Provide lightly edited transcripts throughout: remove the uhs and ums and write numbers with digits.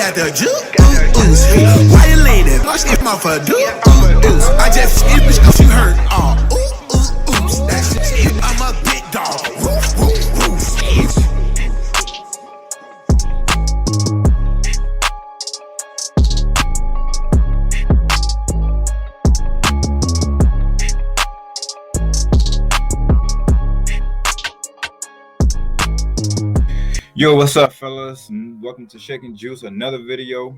got the juice. Why you lean it? Watch it, my for do. I just skip it cause you hurt. That's it. I'm a big dog. Yo, what's up, fellas? And welcome to Shake and Juice, another video.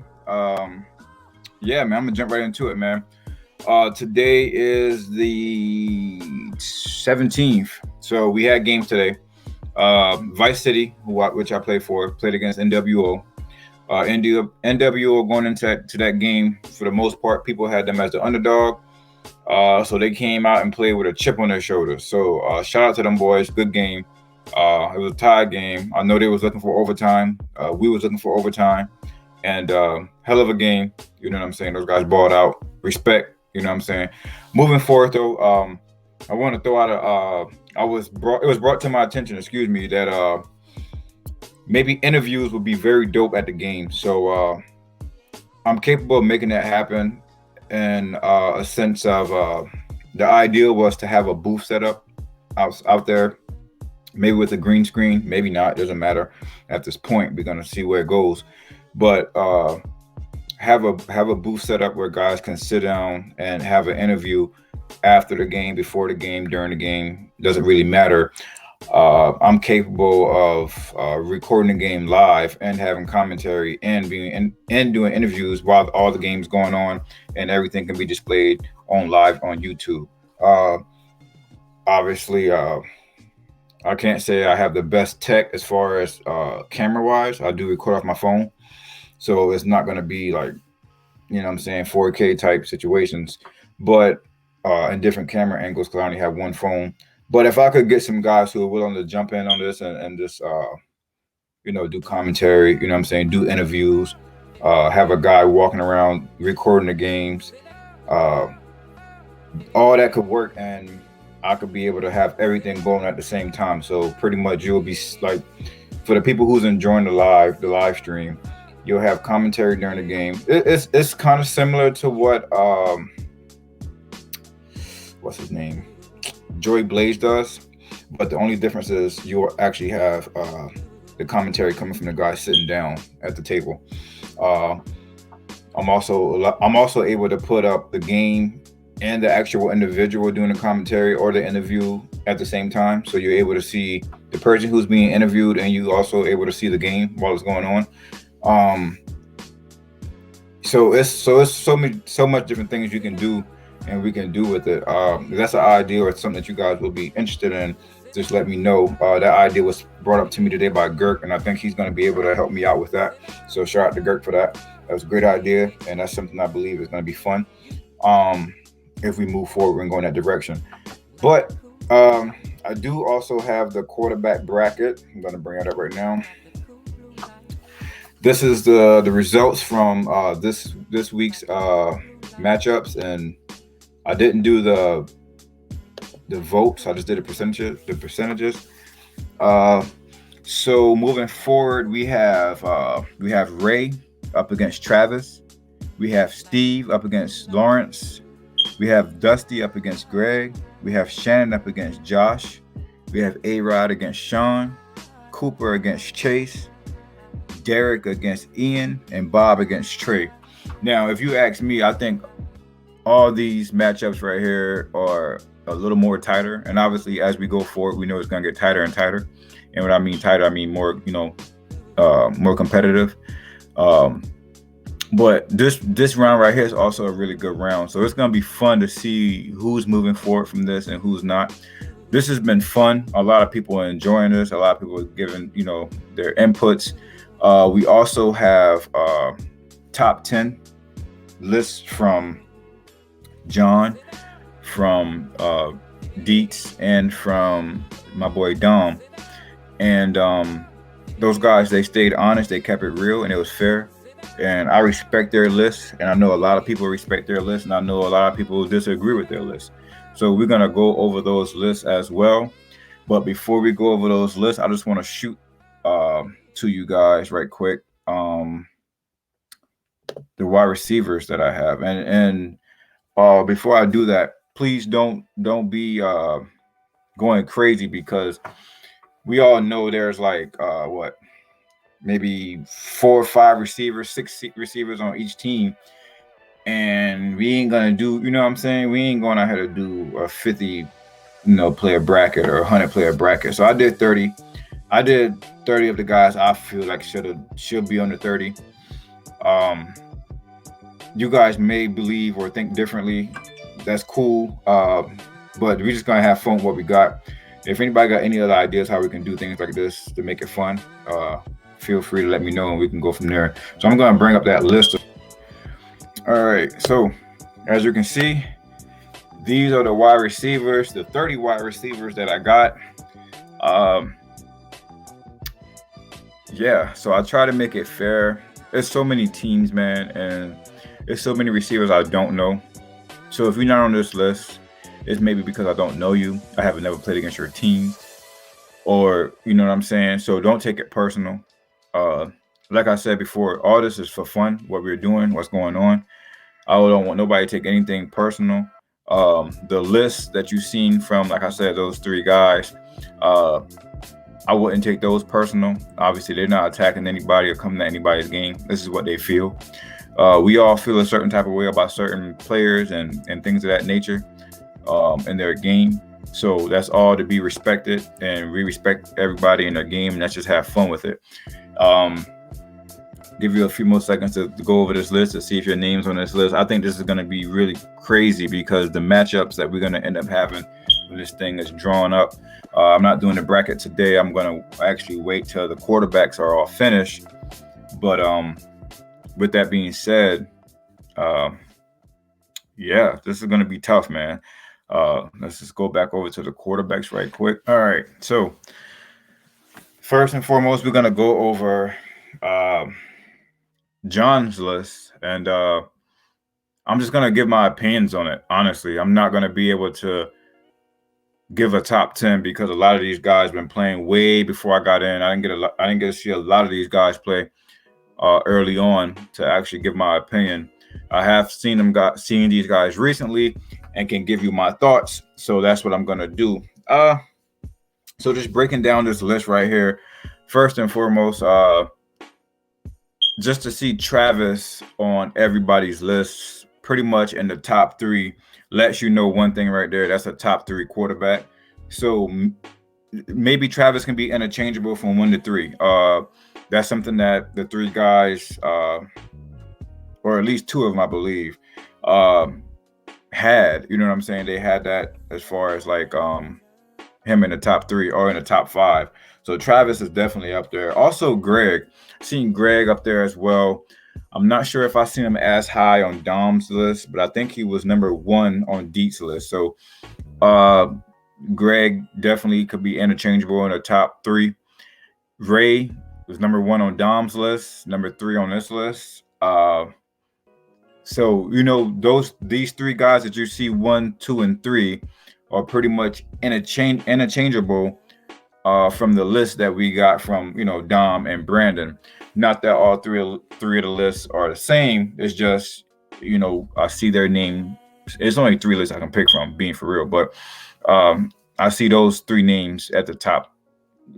Yeah, man, I'm gonna jump right into it, man. Today is the 17th, so we had games today. Vice City, which I played for, played against NWO. NWO going into that game, for the most part, people had them as the underdog. So they came out and played with a chip on their shoulder. So shout out to them boys, good game. It was a tie game. I know they was looking for overtime. We was looking for overtime, and hell of a game. You know what I'm saying? Those guys balled out. Respect. You know what I'm saying? Moving forward, though, I want to throw out it was brought to my attention, excuse me, that maybe interviews would be very dope at the game. So I'm capable of making that happen. In a sense of the idea was to have a booth set up out there. Maybe with a green screen, maybe not, doesn't matter. At this point, we're gonna see where it goes. But have a booth set up where guys can sit down and have an interview after the game, before the game, during the game. Doesn't really matter. I'm capable of recording the game live and having commentary and doing interviews while all the game's going on, and everything can be displayed live on YouTube. Obviously, I can't say I have the best tech as far as camera wise. I do record off my phone, so it's not going to be like, you know what I'm saying, 4K type situations, but in different camera angles, because I only have one phone. But if I could get some guys who are willing to jump in on this and just do commentary, you know what I'm saying, do interviews, have a guy walking around recording the games, all that could work, and I could be able to have everything going at the same time. So pretty much you'll be like, for the people who's enjoying the live stream, you'll have commentary during the game. It's kind of similar to what what's his name, Joy Blaze does, but the only difference is you'll actually have the commentary coming from the guy sitting down at the table. I'm also able to put up the game and the actual individual doing the commentary or the interview at the same time. So you're able to see the person who's being interviewed, and you also able to see the game while it's going on. So it's so much different things you can do, and we can do with it. If that's an idea or something that you guys will be interested in, just let me know. That idea was brought up to me today by Girk, and I think he's going to be able to help me out with that. So shout out to Girk for that. That was a great idea, and that's something I believe is going to be fun. If we move forward and go in that direction. But I do also have the quarterback bracket. I'm going to bring it up right now. This is the results from this week's matchups, and I didn't do the votes. I just did the percentages. So moving forward, we have Ray up against Travis. We have Steve up against Lawrence. We have Dusty up against Greg. We have Shannon up against Josh. We have A-Rod against Sean. Cooper against Chase. Derek against Ian. And Bob against Trey. Now, if you ask me, I think all these matchups right here are a little more tighter. And obviously, as we go forward, we know it's going to get tighter and tighter. And when I mean tighter, I mean more, more competitive. But this round right here is also a really good round. So it's going to be fun to see who's moving forward from this and who's not. This has been fun. A lot of people are enjoying this. A lot of people are giving, their inputs. We also have top 10 lists from John, from Deets, and from my boy Dom. And those guys, they stayed honest. They kept it real, and it was fair. And I respect their list, and I know a lot of people respect their list, and I know a lot of people disagree with their list. So we're going to go over those lists as well. But before we go over those lists, I just want to shoot to you guys right quick. the wide receivers that I have. And before I do that, please don't be going crazy, because we all know there's like maybe 4 or 5 receivers, 6 receivers on each team, and we ain't gonna do, you know what I'm saying? We ain't going out here to do a 50, player bracket or 100 player bracket. So I did 30. I did 30 of the guys I feel like should be under 30. You guys may believe or think differently. That's cool. But we're just gonna have fun with what we got. If anybody got any other ideas how we can do things like this to make it fun, feel free to let me know and we can go from there. So I'm gonna bring up that list. All right. So as you can see, these are the wide receivers, the 30 wide receivers that I got. Yeah, so I try to make it fair. There's so many teams, man, and there's so many receivers I don't know. So if you're not on this list, it's maybe because I don't know you. I haven't never played against your team, or you know what I'm saying? So don't take it personal. Like I said before, all this is for fun, what we're doing, what's going on. I don't want nobody to take anything personal. The list that you've seen from, like I said, those 3 guys, I wouldn't take those personal. Obviously, they're not attacking anybody or coming to anybody's game. This is what they feel. We all feel a certain type of way about certain players and things of that nature in their game. So that's all to be respected, and we respect everybody in their game, and let's just have fun with it. Give you a few more seconds to go over this list to see if your name's on this list. I think this is going to be really crazy because the matchups that we're going to end up having when this thing is drawn up. I'm not doing the bracket today. I'm going to actually wait till the quarterbacks are all finished. But with that being said, yeah, this is going to be tough, man. Let's just go back over to the quarterbacks right quick. All right. So first and foremost, we're going to go over John's list, and I'm just gonna give my opinions on it. Honestly, I'm not gonna be able to give a top 10 because a lot of these guys been playing way before I got in. I didn't get to see a lot of these guys play early on to actually give my opinion. I have seen these guys recently and can give you my thoughts. So that's what I'm gonna do. So just breaking down this list right here. First and foremost, just to see Travis on everybody's list, pretty much in the top 3, lets you know one thing right there. That's a top 3 quarterback. So maybe Travis can be interchangeable from 1 to 3. That's something that the 3 guys, or at least 2 of them, I believe, had. You know what I'm saying? They had that as far as like him in the top 3 or in the top 5. So Travis is definitely up there. Also, Greg. Seen Greg up there as well. I'm not sure if I seen him as high on Dom's list, but I think he was number 1 on Deet's list. So Greg definitely could be interchangeable in the top 3. Ray was number 1 on Dom's list, number 3 on this list. So, you know, these 3 guys that you see 1, 2, and 3 are pretty much interchangeable from the list that we got from, you know, Dom and Brandon. Not that all three of the lists are the same. It's just, you know, I see their name. It's only 3 lists I can pick from, being for real. But I see those 3 names at the top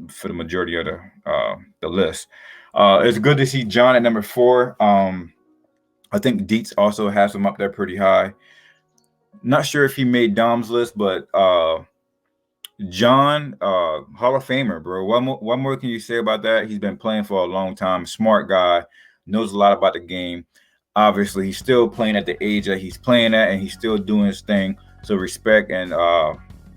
for the majority of the list. It's good to see John at number 4. I think Deets also has him up there pretty high. Not sure if he made Dom's list, but John, Hall of Famer, bro. What more can you say about that? He's been playing for a long time. Smart guy, knows a lot about the game. Obviously, he's still playing at the age that he's playing at, and he's still doing his thing. So respect and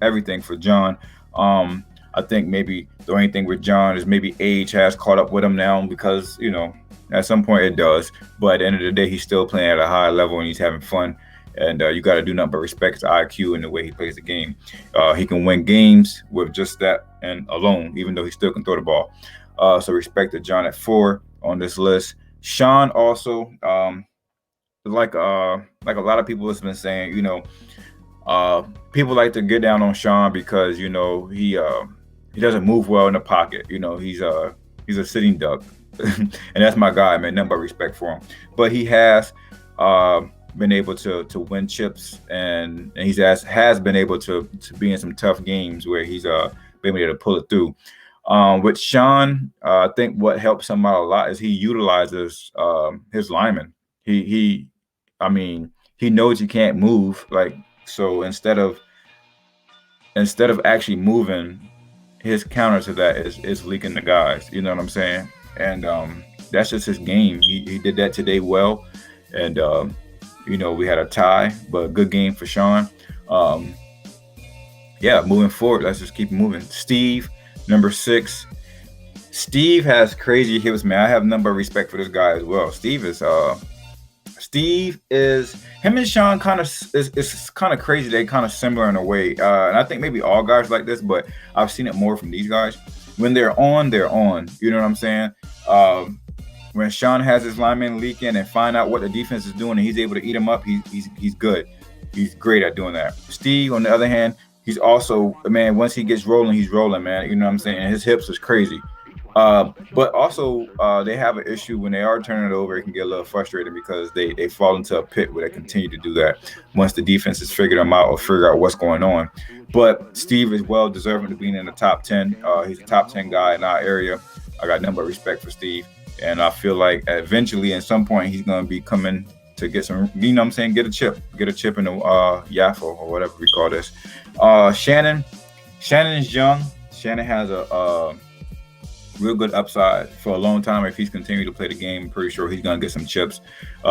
everything for John. I think maybe the only thing with John is maybe age has caught up with him now because, you know, at some point it does. But at the end of the day, he's still playing at a high level and he's having fun. And you got to do nothing but respect his IQ and the way he plays the game. He can win games with just that and alone, even though he still can throw the ball. So respect to John at 4 on this list. Sean also, like a lot of people have been saying, you know, people like to get down on Sean because, you know, he doesn't move well in the pocket. You know, he's a sitting duck. and that's my guy, man. Nothing but respect for him. But he has been able to win chips, and has been able to be in some tough games where he's been able to pull it through. With Sean, I think what helps him out a lot is he utilizes his linemen. I mean, he knows you can't move, like, so instead of actually moving, his counter to that is leaking the guys. You know what I'm saying? And that's just his game. He did that today well, and we had a tie, but good game for Sean. Moving forward, let's just keep moving. Steve, number 6. Steve has crazy hips, man. I have number of respect for this guy as well. Steve is him and Sean it's kind of crazy. They kind of similar in a way, and I think maybe all guys like this, but I've seen it more from these guys. When they're on, they're on. You know what I'm saying? When Sean has his lineman leaking and find out what the defense is doing, and he's able to eat him up, he's good. He's great at doing that. Steve, on the other hand, he's also, man, once he gets rolling, he's rolling, man. You know what I'm saying? And his hips is crazy. But also, they have an issue when they are turning it over. It can get a little frustrating because they fall into a pit where they continue to do that once the defense has figured them out or figure out what's going on. But Steve is well deserving to being in the top 10. He's a top 10 guy in our area. I got nothing but respect for Steve. And I feel like eventually, at some point, he's going to be coming to get some, you know what I'm saying, get a chip in the YAFFL or whatever we call this. Shannon is young. Shannon has a real good upside for a long time. If he's continued to play the game, I'm pretty sure he's going to get some chips.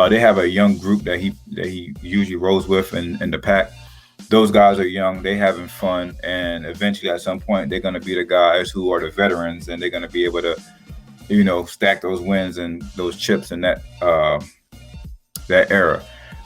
They have a young group that he usually rolls with in the pack. Those guys are young. They having fun. And eventually, at some point, they're going to be the guys who are the veterans, and they're going to be able to, stack those wins and those chips in that era.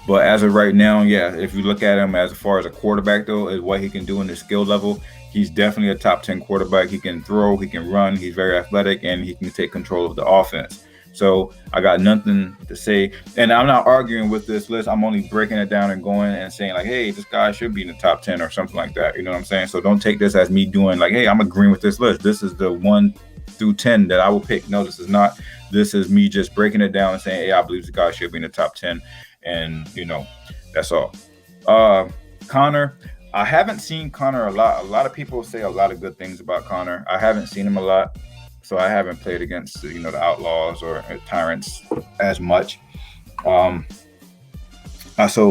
But as of right now, if you look at him as far as a quarterback, though, is what he can do in the skill level, he's definitely a top 10 quarterback. He can throw, he can run, he's very athletic, and he can take control of the offense. So I got nothing to say. And I'm not arguing with this list. I'm only breaking it down and going and saying, like, hey, this guy should be in the top 10 or something like that. You know what I'm saying? So don't take this as me doing like, hey, I'm agreeing with this list. This is the 1 through 10 that I will pick. No, this is not. This is me just breaking it down and saying, hey, I believe this guy should be in the top 10. And, that's all. Connor, I haven't seen Connor a lot. A lot of people say a lot of good things about Connor. I haven't seen him a lot, so I haven't played against, the Outlaws or Tyrants as much. So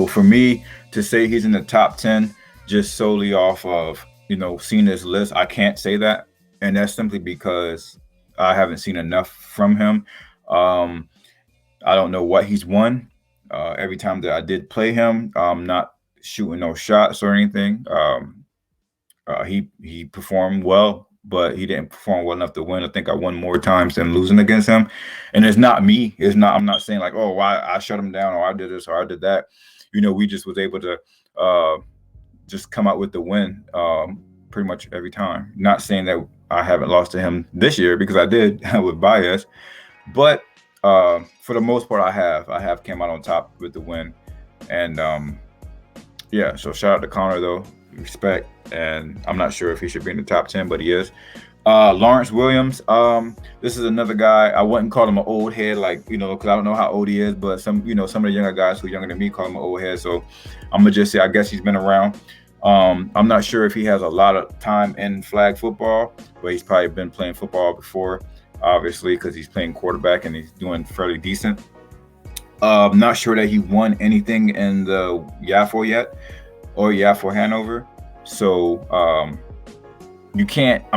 for me to say he's in the top 10 just solely off of, seeing this list, I can't say that. And that's simply because I haven't seen enough from him. I don't know what he's won. Every time that I did play him, not shooting no shots or anything. He performed well, but he didn't perform well enough to win. I think I won more times than losing against him. And it's not me. I'm not saying like, oh, why I shut him down or I did this or I did that. We just was able to just come out with the win pretty much every time. Not saying that I haven't lost to him this year, because I did with bias, but for the most part, I have came out on top with the win. And so shout out to Connor, though. Respect. And I'm not sure if he should be in the top 10, but he is. Lawrence Williams. This is another guy. I wouldn't call him an old head, because I don't know how old he is, but some of the younger guys who are younger than me call him an old head. So I'm gonna just say, I guess he's been around. I'm not sure if he has a lot of time in flag football, but he's probably been playing football before, obviously, because he's playing quarterback and he's doing fairly decent. I'm not sure that he won anything in the YAFFL yet, or YAFFL-Hanover. So I'm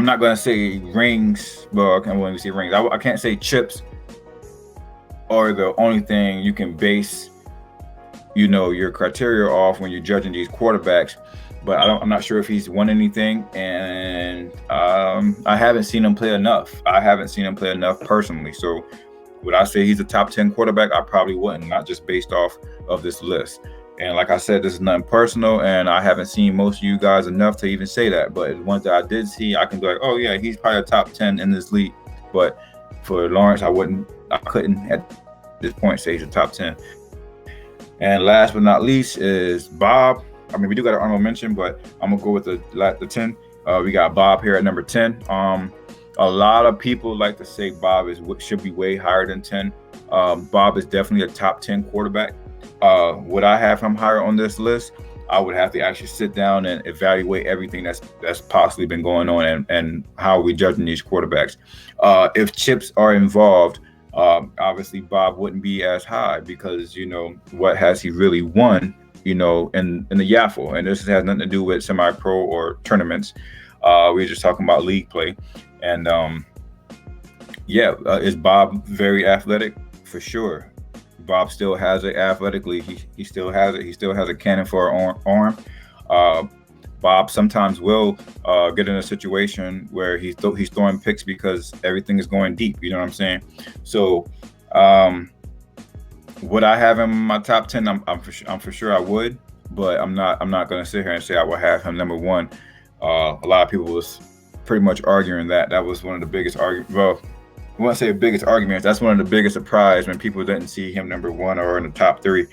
not going to say rings, but I wouldn't say rings. I can't say chips are the only thing you can base, your criteria off when you're judging these quarterbacks. But I'm not sure if he's won anything, and I haven't seen him play enough. I haven't seen him play enough personally. So would I say he's a top 10 quarterback? I probably wouldn't, not just based off of this list. And like I said, this is nothing personal, and I haven't seen most of you guys enough to even say that. But the ones that I did see, I can be like, oh yeah, he's probably a top 10 in this league. But for Lawrence, I couldn't at this point say he's a top 10. And last but not least is Bob. I mean, we do got an honorable mention, but I'm gonna go with the 10. We got Bob here at number 10. A A lot of people like to say Bob should be way higher than 10. Bob is definitely a top 10 quarterback. Would I have him higher on this list? I would have to actually sit down and evaluate everything that's possibly been going on and how we judging these quarterbacks. If chips are involved, obviously Bob wouldn't be as high because, what has he really won, in the YAFFL? And this has nothing to do with semi-pro or tournaments. We're just talking about league play. And is Bob very athletic? For sure. Bob still has it athletically. He still has it. He still has a cannon for an arm. Bob sometimes will get in a situation where he's throwing picks because everything is going deep. You know what I'm saying? So, would I have him in my top 10? I'm for sure I would, but I'm not going to sit here and say I will have him number one. A lot of people was pretty much arguing that. That was one of the biggest arguments. Well, I won't say the biggest arguments. That's one of the biggest surprise when people didn't see him number one or in the top three.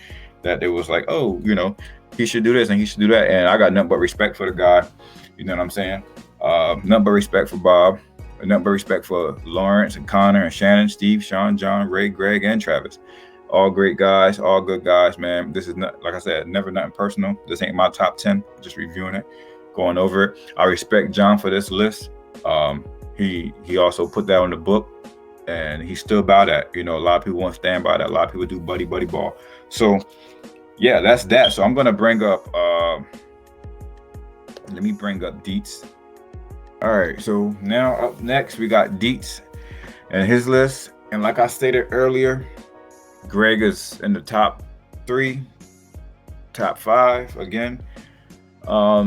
That it was like, oh, he should do this and he should do that. And I got nothing but respect for the guy. You know what I'm saying? Nothing but respect for Bob. Nothing but respect for Lawrence and Connor and Shannon, Steve, Sean, John, Ray, Greg, and Travis. All great guys, all good guys, man. This is not, like I said, never nothing personal. This ain't my top 10. Just reviewing it, going over it. I respect John for this list. He also put that on the book. And he stood by that. A lot of people won't stand by that. A lot of people do buddy ball. So, yeah, that's that. So I'm going to bring up, let me bring up Dietz. All right, so now up next, we got Dietz and his list. And like I stated earlier, Greg is in the top 3, top 5 again.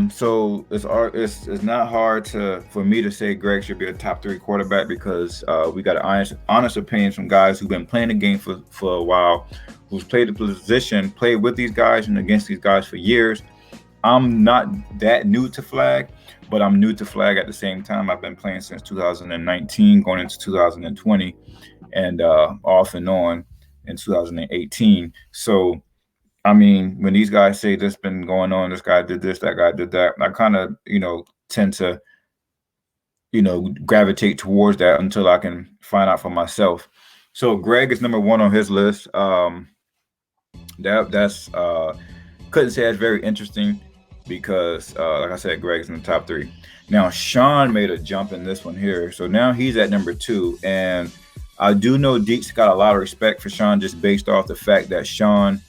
So it's not hard for me to say Greg should be a top 3 quarterback because we got an honest opinion from guys who've been playing the game for a while, who's played the position, played with these guys and against these guys for years. I'm not that new to flag, but I'm new to flag at the same time. I've been playing since 2019, going into 2020, and off and on in 2018. So I mean, when these guys say this been going on, this guy did this, that guy did that, I kind of, tend to, gravitate towards that until I can find out for myself. So Greg is number 1 on his list. That's couldn't say that's very interesting because, like I said, Greg's in the top 3. Now, Sean made a jump in this one here. So now he's at number 2. And I do know Dietz got a lot of respect for Sean just based off the fact that Sean,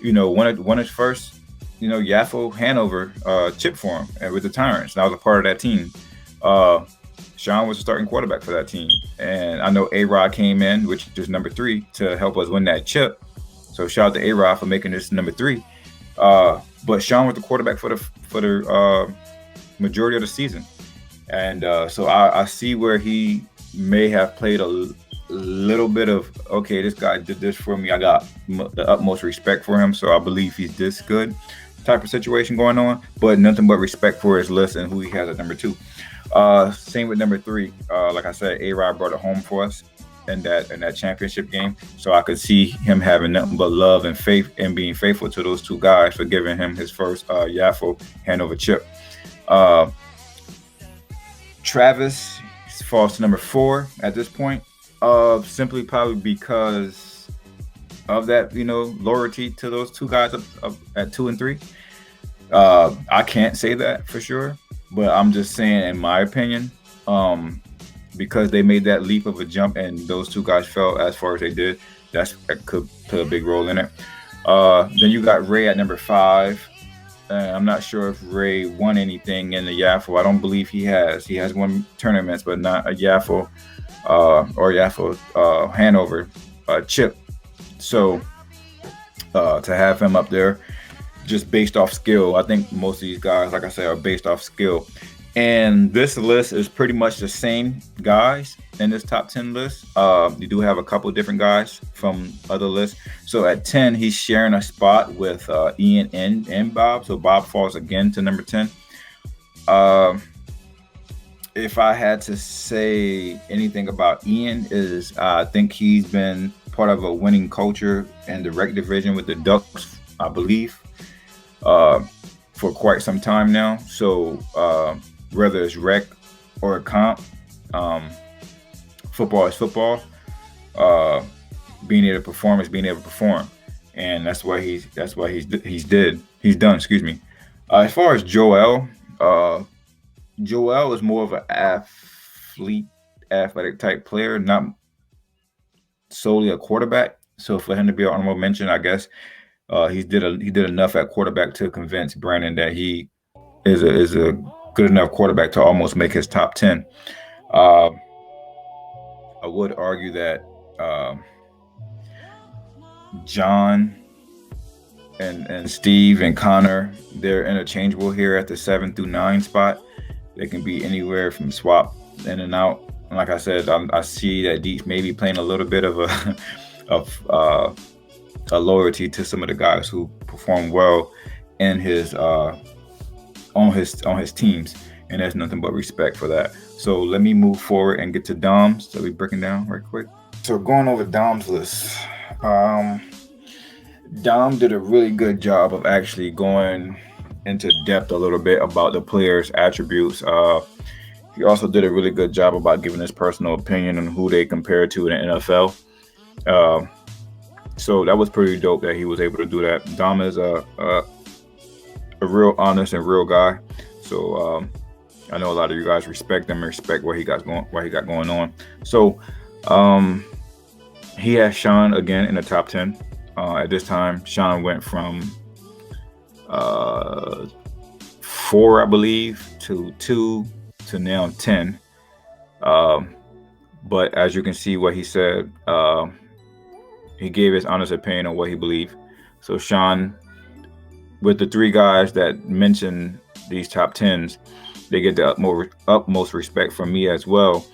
won his first, YAFFL-Hanover chip for him and with the Tyrants. And I was a part of that team. Sean was the starting quarterback for that team. And I know A-Rod came in, which is number 3, to help us win that chip. So shout out to A-Rod for making this number 3. But Sean was the quarterback for the majority of the season. And so I see where he may have played a little bit of, okay, this guy did this for me. I got the utmost respect for him, so I believe he's this good type of situation going on, but nothing but respect for his list and who he has at number 2. Same with number 3. Like I said, A-Rod brought it home for us in that championship game, so I could see him having nothing but love and faith and being faithful to those 2 guys for giving him his first YAFFL-Hanover chip. Travis falls to number 4 at this point. Simply probably because of that, loyalty to those 2 guys up at 2 and 3. I can't say that for sure, but I'm just saying, in my opinion, because they made that leap of a jump and those 2 guys fell as far as they did, that could play a big role in it. Then you got Ray at number 5. I'm not sure if Ray won anything in the YAFFL. I don't believe he has. He has won tournaments, but not a YAFFL. Or YAFFL-Hanover chip. So to have him up there just based off skill, I think most of these guys, like I said, are based off skill. And this list is pretty much the same guys in this top 10 list. You do have a couple different guys from other lists. So at 10, he's sharing a spot with Ian and Bob. So Bob falls again to number 10. If I had to say anything about Ian, is I think he's been part of a winning culture in the rec division with the Ducks, I believe, for quite some time now. So whether it's rec or comp, football is football. Being able to perform is being able to perform, and that's why he's done. Excuse me. As far as Joel, Joel is more of an athletic type player, not solely a quarterback. So for him to be an honorable mention, I guess he did enough at quarterback to convince Brandon that he is a good enough quarterback to almost make his top 10. I would argue that John and Steve and Connor, they're interchangeable here at the 7 through 9 spot. They can be anywhere from swap in and out. And like I said, I see that Deets may be playing a little bit of a loyalty to some of the guys who perform well in his on his teams, and there's nothing but respect for that. So let me move forward and get to Dom's. So we breaking down right quick. So going over Dom's list, Dom did a really good job of actually going into depth a little bit about the players' attributes. He also did a really good job about giving his personal opinion on who they compare to in the NFL. So that was pretty dope that he was able to do that. Dom is a real honest and real guy. So I know a lot of you guys respect him and respect what he got going on. So he has Sean again in the top 10. At this time, Sean went from 4, I believe, to 2 to now 10. But as you can see what he said, he gave his honest opinion on what he believed. So Sean, with the 3 guys that mentioned these top 10s, they get the utmost respect from me as well,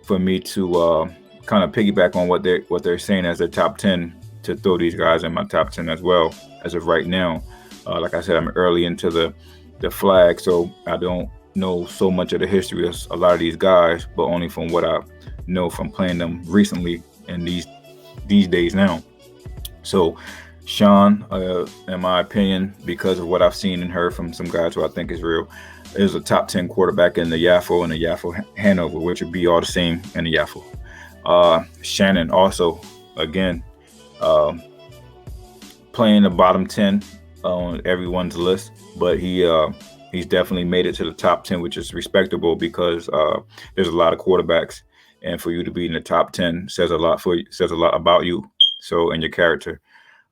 for me to kind of piggyback on what they're saying as their top 10, to throw these guys in my top 10 as well as of right now. Like I said, I'm early into the flag, so I don't know so much of the history of a lot of these guys, but only from what I know from playing them recently in these days now. So Sean, in my opinion, because of what I've seen and heard from some guys who I think is real, is a top 10 quarterback in the YAFFL and the YAFFL-Hanover, which would be all the same in the YAFFL. Shannon also, again, playing the bottom 10 on everyone's list, but he's definitely made it to the top 10, which is respectable because there's a lot of quarterbacks, and for you to be in the top 10 says a lot about you, so, and your character.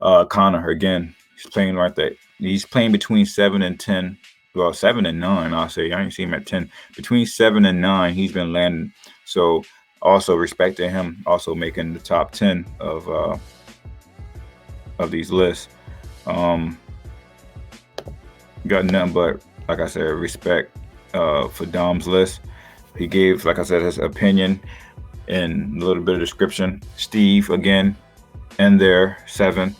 Connor, again, he's playing right there. He's playing between 7 and 10. Well, 7 and 9, I'll say. I ain't seen him at 10. Between 7 and 9, he's been landing. So also respect to him, also making the top 10 of these lists. Got nothing but, like I said, respect for Dom's list. He gave, like I said, his opinion and a little bit of description. Steve, again, in there, 7.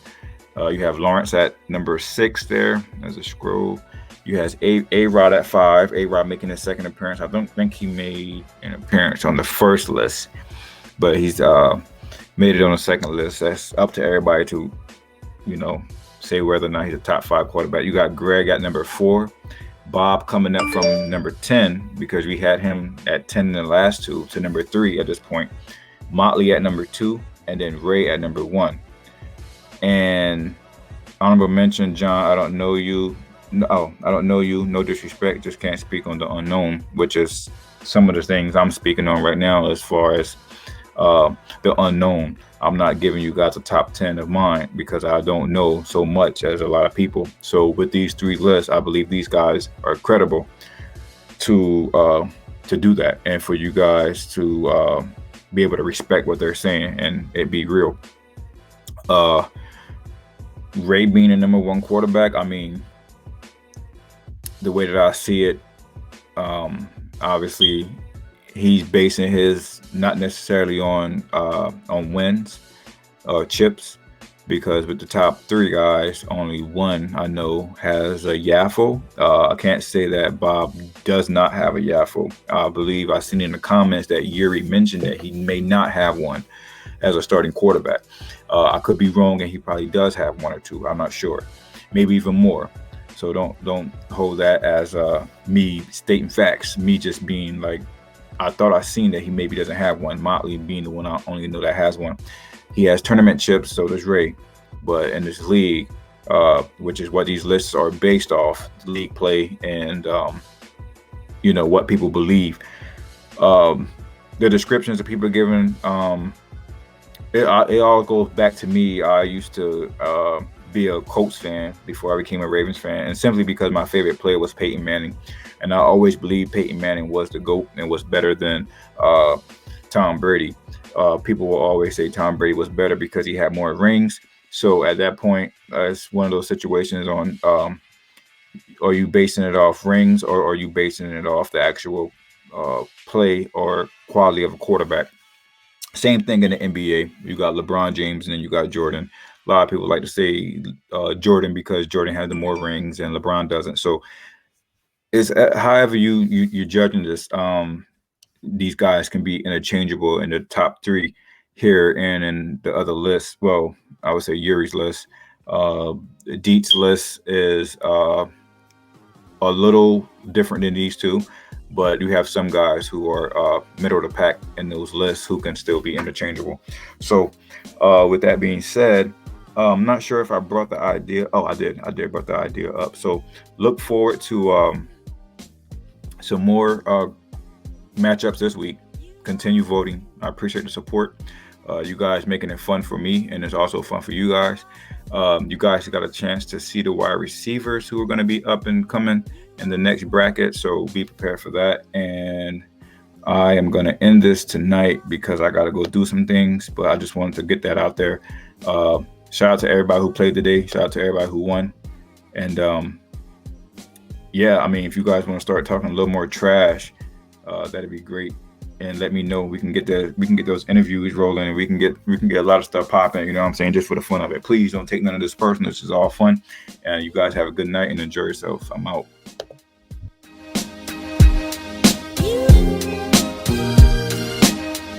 You have Lawrence at number 6 there as a scroll. You have A-Rod at 5. A-Rod making his second appearance. I don't think he made an appearance on the first list, but he's made it on the second list. That's up to everybody to, say whether or not he's a top 5 quarterback. You got Greg at number 4. Bob coming up from number 10, because we had him at 10 in the last 2, to number 3 at this point. Motley at number 2, and then Ray at number 1. And honorable mention, John, I don't know you. No, I don't know you. No disrespect. Just can't speak on the unknown, which is some of the things I'm speaking on right now as far as the unknown. I'm not giving you guys a top 10 of mine because I don't know so much as a lot of people. So with these 3 lists, I believe these guys are credible to do that, and for you guys to be able to respect what they're saying and it be real. Ray being a number 1 quarterback, I mean, the way that I see it, obviously he's basing his not necessarily on wins or chips, because with the top 3 guys, only one I know has a YAFFL. I can't say that Bob does not have a YAFFL. I believe I've seen in the comments that Yuri mentioned that he may not have one as a starting quarterback. I could be wrong, and he probably does have 1 or 2. I'm not sure, maybe even more. So don't hold that as me stating facts, me just being like I thought I seen that he maybe doesn't have one. Motley being the one I only know that has one. He has tournament chips, so does Ray. But in this league, which is what these lists are based off, league play and what people believe. The descriptions that people are giving, it all goes back to me. I used to be a Colts fan before I became a Ravens fan, and simply because my favorite player was Peyton Manning, and I always believed Peyton Manning was the GOAT and was better than Tom Brady. People will always say Tom Brady was better because he had more rings. So at that point, it's one of those situations on are you basing it off rings or are you basing it off the actual play or quality of a quarterback? Same thing in the NBA. You got LeBron James and then you got Jordan. A lot of people like to say Jordan because Jordan has the more rings and LeBron doesn't. So it's however you're judging this. These guys can be interchangeable in the top three here and in the other list. Well, I would say Yuri's list. Dietz list is a little different than these two, but you have some guys who are middle of the pack in those lists who can still be interchangeable. So with that being said, I'm not sure if I brought the idea. Oh, I did brought the idea up. So look forward to some more matchups this week. Continue voting. I appreciate the support. You guys making it fun for me, and it's also fun for you guys. You guys got a chance to see the wide receivers who are going to be up and coming in the next bracket, so be prepared for that. And I am going to end this tonight because I got to go do some things, but I just wanted to get that out there. Shout out to everybody who played today. Shout out to everybody who won. And if you guys want to start talking a little more trash, that'd be great. And let me know. We can get those interviews rolling, and we can get a lot of stuff popping. You know what I'm saying? Just for the fun of it. Please don't take none of this personal. This is all fun. And you guys have a good night and enjoy yourselves. I'm out.